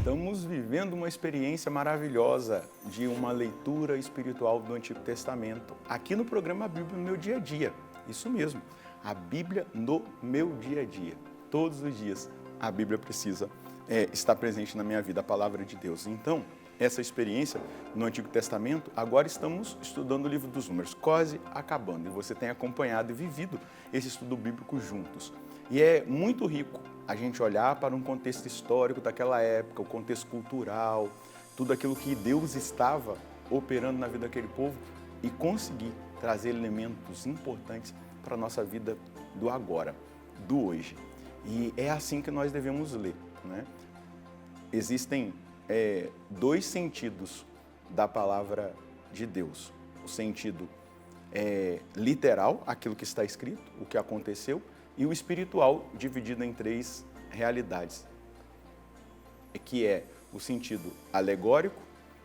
Estamos vivendo uma experiência maravilhosa de uma leitura espiritual do Antigo Testamento, aqui no programa Bíblia no Meu Dia a Dia. Isso mesmo, a Bíblia no meu dia a dia. Todos os dias a Bíblia precisa estar presente na minha vida, a Palavra de Deus. Então, essa experiência no Antigo Testamento, agora estamos estudando o livro dos Números, quase acabando. E você tem acompanhado e vivido esse estudo bíblico juntos. E é muito rico a gente olhar para um contexto histórico daquela época, o contexto cultural, tudo aquilo que Deus estava operando na vida daquele povo e conseguir trazer elementos importantes para a nossa vida do agora, do hoje. E é assim que nós devemos ler, né? Existem dois sentidos da palavra de Deus. O sentido literal, aquilo que está escrito, o que aconteceu, e o espiritual, dividido em três realidades, que é o sentido alegórico,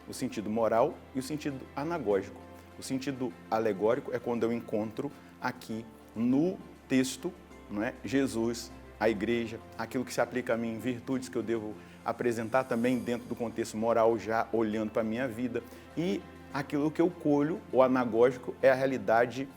o sentido moral e o sentido anagógico. O sentido alegórico é quando eu encontro aqui no texto, não é, Jesus, a igreja, aquilo que se aplica a mim, virtudes que eu devo apresentar também dentro do contexto moral, já olhando para a minha vida. E aquilo que eu colho, o anagógico, é a realidade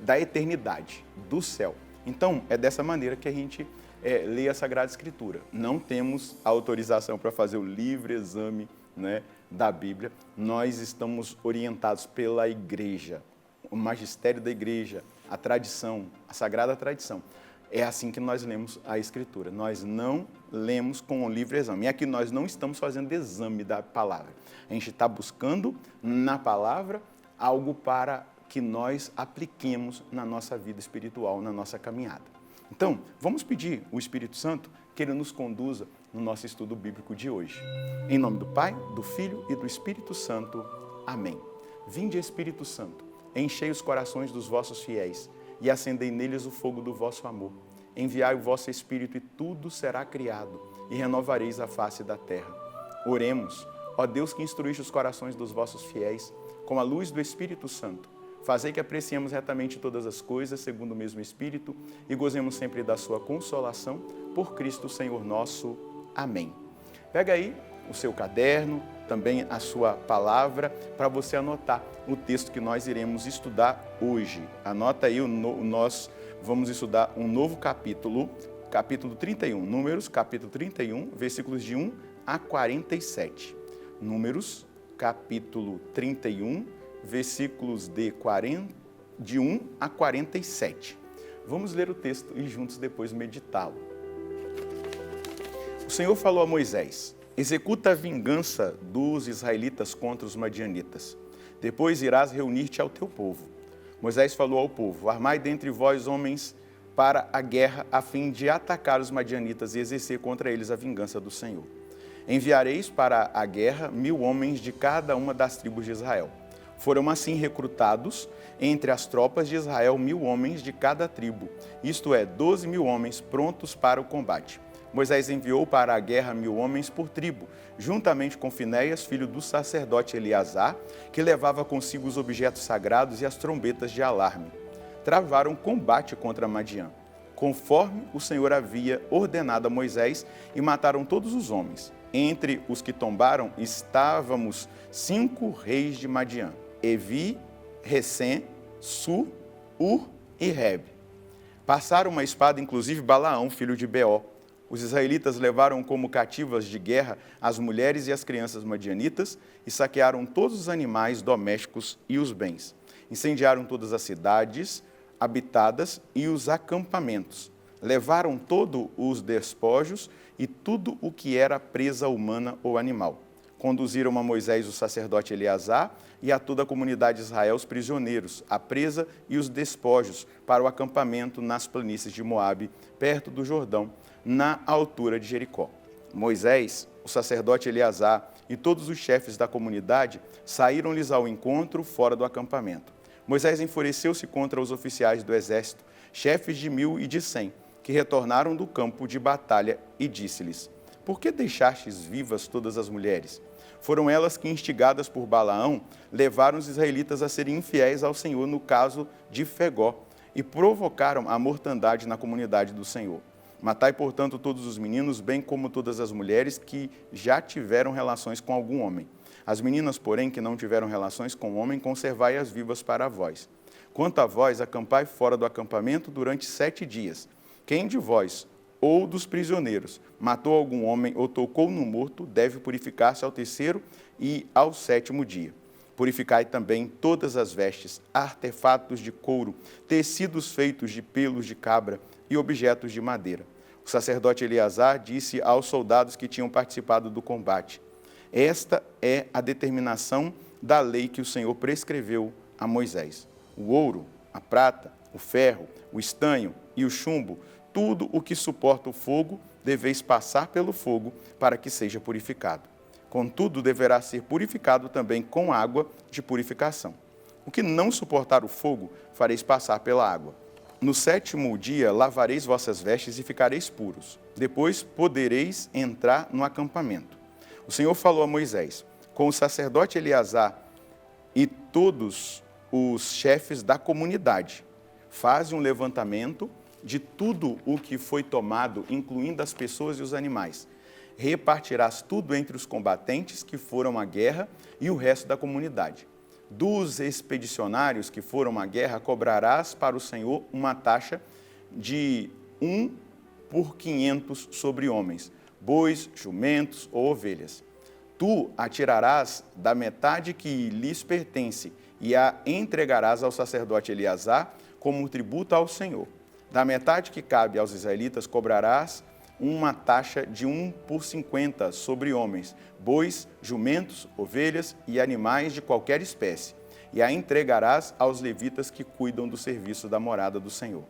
da eternidade, do céu. Então, é dessa maneira que a gente lê a Sagrada Escritura. Não temos autorização para fazer o livre exame, né, da Bíblia. Nós estamos orientados pela igreja, o magistério da igreja, a tradição, a sagrada tradição. É assim que nós lemos a Escritura. Nós não lemos com o livre exame. E aqui nós não estamos fazendo exame da palavra. A gente está buscando na palavra algo para que nós apliquemos na nossa vida espiritual, na nossa caminhada. Então, vamos pedir ao Espírito Santo que ele nos conduza no nosso estudo bíblico de hoje. Em nome do Pai, do Filho e do Espírito Santo. Amém. Vinde, Espírito Santo, enchei os corações dos vossos fiéis e acendei neles o fogo do vosso amor. Enviai o vosso Espírito e tudo será criado e renovareis a face da terra. Oremos, ó Deus que instruíste os corações dos vossos fiéis com a luz do Espírito Santo. Fazei que apreciemos retamente todas as coisas, segundo o mesmo Espírito, e gozemos sempre da sua consolação, por Cristo Senhor nosso. Amém. Pega aí o seu caderno, também a sua palavra, para você anotar o texto que nós iremos estudar hoje. Anota aí, nós vamos estudar um novo capítulo, capítulo 31, Números, capítulo 31, versículos de 1 a 47. Números, capítulo 31, versículos de 1 a 47. Vamos ler o texto e juntos depois meditá-lo. O Senhor falou a Moisés: executa a vingança dos israelitas contra os madianitas. Depois irás reunir-te ao teu povo. Moisés falou ao povo: armai dentre vós homens para a guerra, a fim de atacar os madianitas e exercer contra eles a vingança do Senhor. Enviareis para a guerra 1000 homens de cada uma das tribos de Israel. Foram assim recrutados entre as tropas de Israel 1000 homens de cada tribo, isto é, 12.000 homens prontos para o combate. Moisés enviou para a guerra 1000 homens por tribo, juntamente com Finéias, filho do sacerdote Eleazar, que levava consigo os objetos sagrados e as trombetas de alarme. Travaram combate contra Madiã, conforme o Senhor havia ordenado a Moisés, e mataram todos os homens. Entre os que tombaram estávamos 5 reis de Madiã: Evi, Recém, Su, Ur e Reb. Passaram uma espada, inclusive, Balaão, filho de Beó. Os israelitas levaram como cativas de guerra as mulheres e as crianças madianitas e saquearam todos os animais domésticos e os bens. Incendiaram todas as cidades habitadas e os acampamentos. Levaram todos os despojos e tudo o que era presa humana ou animal. Conduziram a Moisés, o sacerdote Eleazar, e a toda a comunidade de Israel, os prisioneiros, a presa e os despojos, para o acampamento nas planícies de Moabe, perto do Jordão, na altura de Jericó. Moisés, o sacerdote Eleazar e todos os chefes da comunidade saíram-lhes ao encontro fora do acampamento. Moisés enfureceu-se contra os oficiais do exército, chefes de 1000 e de 100, que retornaram do campo de batalha, e disse-lhes: por que deixastes vivas todas as mulheres? Foram elas que, instigadas por Balaão, levaram os israelitas a serem infiéis ao Senhor no caso de Fegó, e provocaram a mortandade na comunidade do Senhor. Matai, portanto, todos os meninos, bem como todas as mulheres que já tiveram relações com algum homem. As meninas, porém, que não tiveram relações com o homem, conservai-as vivas para vós. Quanto a vós, acampai fora do acampamento durante 7 dias. Quem de vós ou dos prisioneiros matou algum homem ou tocou no morto, deve purificar-se ao 3º e ao 7º dia. Purificai também todas as vestes, artefatos de couro, tecidos feitos de pelos de cabra e objetos de madeira. O sacerdote Eleazar disse aos soldados que tinham participado do combate: esta é a determinação da lei que o Senhor prescreveu a Moisés. O ouro, a prata, o ferro, o estanho e o chumbo, tudo o que suporta o fogo, deveis passar pelo fogo para que seja purificado. Contudo, deverá ser purificado também com água de purificação. O que não suportar o fogo, fareis passar pela água. No 7º dia, lavareis vossas vestes e ficareis puros. Depois podereis entrar no acampamento. O Senhor falou a Moisés: com o sacerdote Eleazar e todos os chefes da comunidade, faze um levantamento de tudo o que foi tomado, incluindo as pessoas e os animais. Repartirás tudo entre os combatentes que foram à guerra e o resto da comunidade. Dos expedicionários que foram à guerra, cobrarás para o Senhor uma taxa de 1 por 500 sobre homens, bois, jumentos ou ovelhas. Tu a tirarás da metade que lhes pertence e a entregarás ao sacerdote Eleazar como tributo ao Senhor. Da metade que cabe aos israelitas, cobrarás uma taxa de 1 por 50 sobre homens, bois, jumentos, ovelhas e animais de qualquer espécie, e a entregarás aos levitas que cuidam do serviço da morada do Senhor.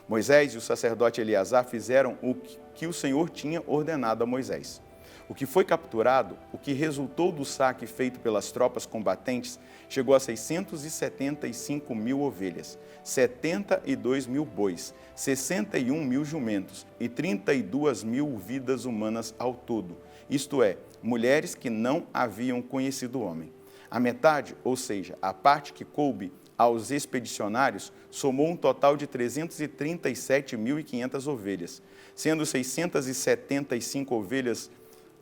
Moisés e o sacerdote Eleazar fizeram o que o Senhor tinha ordenado a Moisés. O que foi capturado, o que resultou do saque feito pelas tropas combatentes, chegou a 675 mil ovelhas, 72 mil bois, 61 mil jumentos e 32 mil vidas humanas ao todo, isto é, mulheres que não haviam conhecido o homem. A metade, ou seja, a parte que coube aos expedicionários, somou um total de 337.500 ovelhas, sendo 675 ovelhas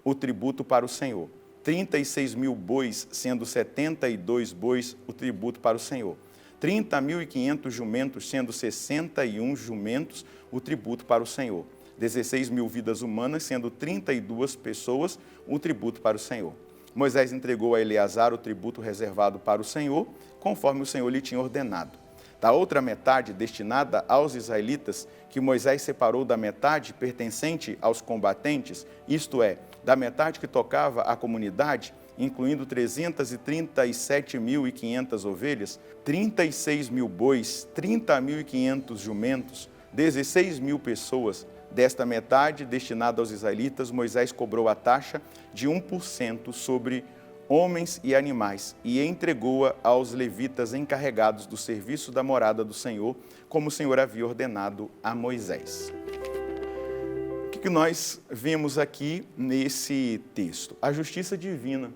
o tributo para o Senhor, 36 mil bois, sendo 72 bois o tributo para o Senhor, 30.500 jumentos, sendo 61 jumentos o tributo para o Senhor, 16 mil vidas humanas, sendo 32 pessoas o tributo para o Senhor. Moisés entregou a Eleazar o tributo reservado para o Senhor, conforme o Senhor lhe tinha ordenado. Da outra metade, destinada aos israelitas, que Moisés separou da metade pertencente aos combatentes, isto é, da metade que tocava à comunidade, incluindo 337.500 ovelhas, 36 mil bois, 30.500 jumentos, 16 mil pessoas. Desta metade, destinada aos israelitas, Moisés cobrou a taxa de 1% sobre homens e animais e entregou-a aos levitas encarregados do serviço da morada do Senhor, como o Senhor havia ordenado a Moisés. O que nós vemos aqui nesse texto? A justiça divina,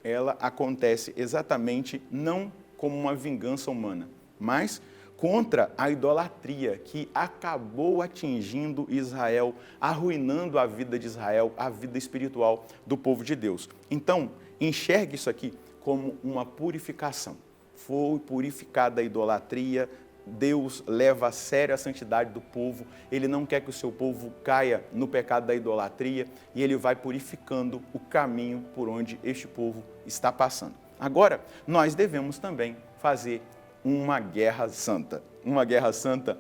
ela acontece exatamente não como uma vingança humana, mas contra a idolatria que acabou atingindo Israel, arruinando a vida de Israel, a vida espiritual do povo de Deus. Então, enxergue isso aqui como uma purificação. Foi purificada a idolatria, Deus leva a sério a santidade do povo, Ele não quer que o seu povo caia no pecado da idolatria e Ele vai purificando o caminho por onde este povo está passando. Agora, nós devemos também fazer uma guerra santa. Uma guerra santa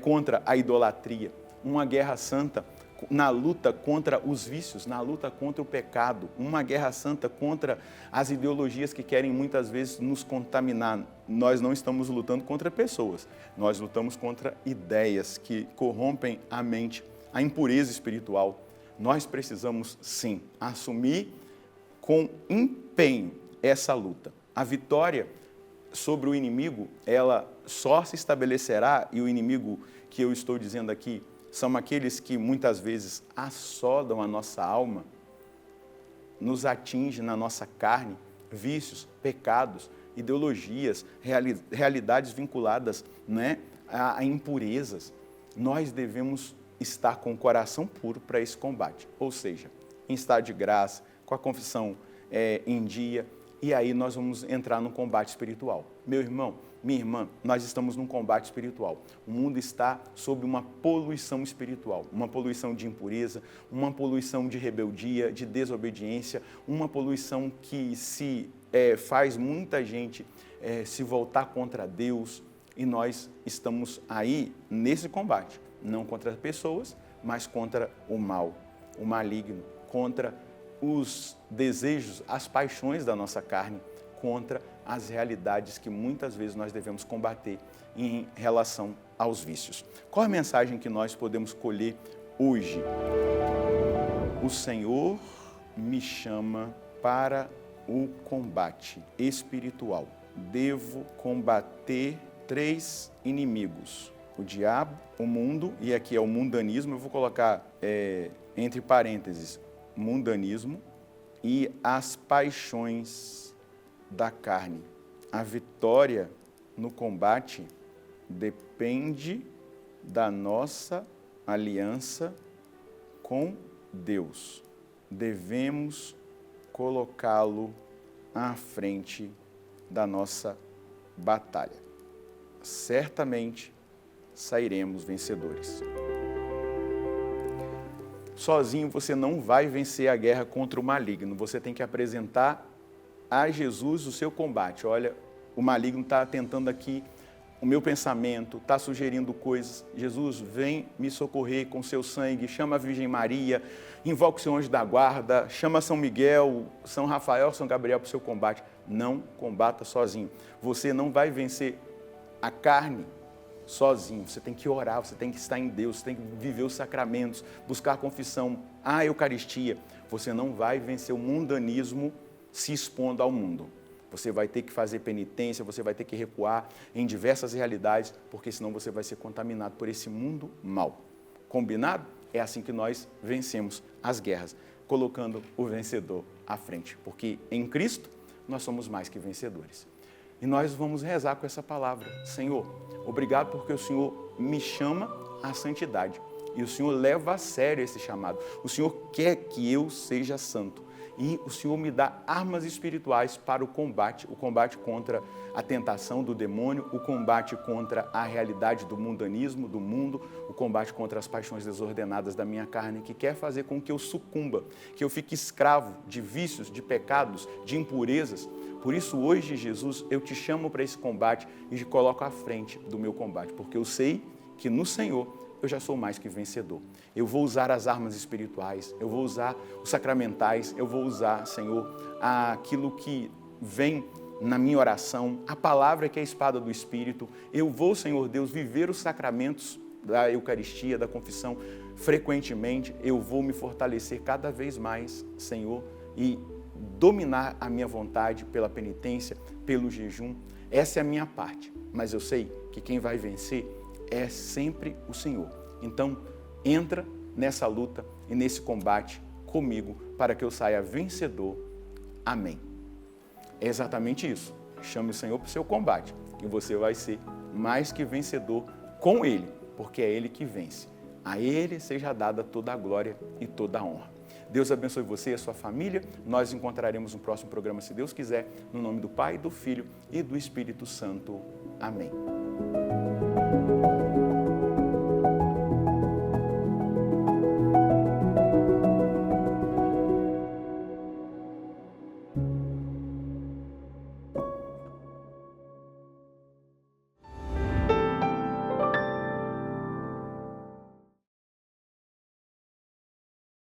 contra a idolatria, uma guerra santa na luta contra os vícios, na luta contra o pecado, uma guerra santa contra as ideologias que querem muitas vezes nos contaminar. Nós não estamos lutando contra pessoas, nós lutamos contra ideias que corrompem a mente, a impureza espiritual. Nós precisamos, sim, assumir com empenho essa luta. A vitória sobre o inimigo, ela só se estabelecerá, e o inimigo que eu estou dizendo aqui são aqueles que muitas vezes assodam a nossa alma, nos atingem na nossa carne, vícios, pecados, ideologias, realidades vinculadas, a impurezas. Nós devemos estar com o coração puro para esse combate. Ou seja, em estado de graça, com a confissão em dia, e aí nós vamos entrar num combate espiritual. Meu irmão, minha irmã, nós estamos num combate espiritual. O mundo está sob uma poluição espiritual, uma poluição de impureza, uma poluição de rebeldia, de desobediência, uma poluição que faz muita gente se voltar contra Deus, e nós estamos aí nesse combate, não contra pessoas, mas contra o mal, o maligno, contra os desejos, as paixões da nossa carne, contra as realidades que muitas vezes nós devemos combater em relação aos vícios. Qual a mensagem que nós podemos colher hoje? O Senhor me chama para o combate espiritual. Devo combater 3 inimigos: o diabo, o mundo, e aqui é o mundanismo, eu vou colocar entre parênteses, mundanismo, e as paixões da carne. A vitória no combate depende da nossa aliança com Deus. Devemos colocá-lo à frente da nossa batalha. Certamente sairemos vencedores. Sozinho você não vai vencer a guerra contra o maligno. Você tem que apresentar a Jesus o seu combate. Olha, o maligno está tentando aqui o meu pensamento, está sugerindo coisas. Jesus, vem me socorrer com seu sangue, chama a Virgem Maria, invoca o seu anjo da guarda, chama São Miguel, São Rafael, São Gabriel para o seu combate. Não combata sozinho. Você não vai vencer a carne sozinho. Você tem que orar, você tem que estar em Deus, você tem que viver os sacramentos, buscar a confissão, a Eucaristia. Você não vai vencer o mundanismo se expondo ao mundo. Você vai ter que fazer penitência, você vai ter que recuar em diversas realidades, porque senão você vai ser contaminado por esse mundo mau. Combinado? É assim que nós vencemos as guerras, colocando o vencedor à frente, porque em Cristo nós somos mais que vencedores. E nós vamos rezar com essa palavra: Senhor, obrigado porque o Senhor me chama à santidade e o Senhor leva a sério esse chamado. O Senhor quer que eu seja santo. E o Senhor me dá armas espirituais para o combate contra a tentação do demônio, o combate contra a realidade do mundanismo, do mundo, o combate contra as paixões desordenadas da minha carne, que quer fazer com que eu sucumba, que eu fique escravo de vícios, de pecados, de impurezas. Por isso, hoje, Jesus, eu te chamo para esse combate e te coloco à frente do meu combate, porque eu sei que no Senhor eu já sou mais que vencedor. Eu vou usar as armas espirituais, eu vou usar os sacramentais, eu vou usar, Senhor, aquilo que vem na minha oração, a palavra que é a espada do Espírito. Eu vou, Senhor Deus, viver os sacramentos da Eucaristia, da confissão, frequentemente. Eu vou me fortalecer cada vez mais, Senhor, e dominar a minha vontade pela penitência, pelo jejum. Essa é a minha parte, mas eu sei que quem vai vencer é sempre o Senhor. Então, entra nessa luta e nesse combate comigo para que eu saia vencedor. Amém. É exatamente isso. Chame o Senhor para o seu combate e você vai ser mais que vencedor com Ele, porque é Ele que vence. A Ele seja dada toda a glória e toda a honra. Deus abençoe você e a sua família. Nós nos encontraremos no próximo programa, se Deus quiser, no nome do Pai, do Filho e do Espírito Santo. Amém.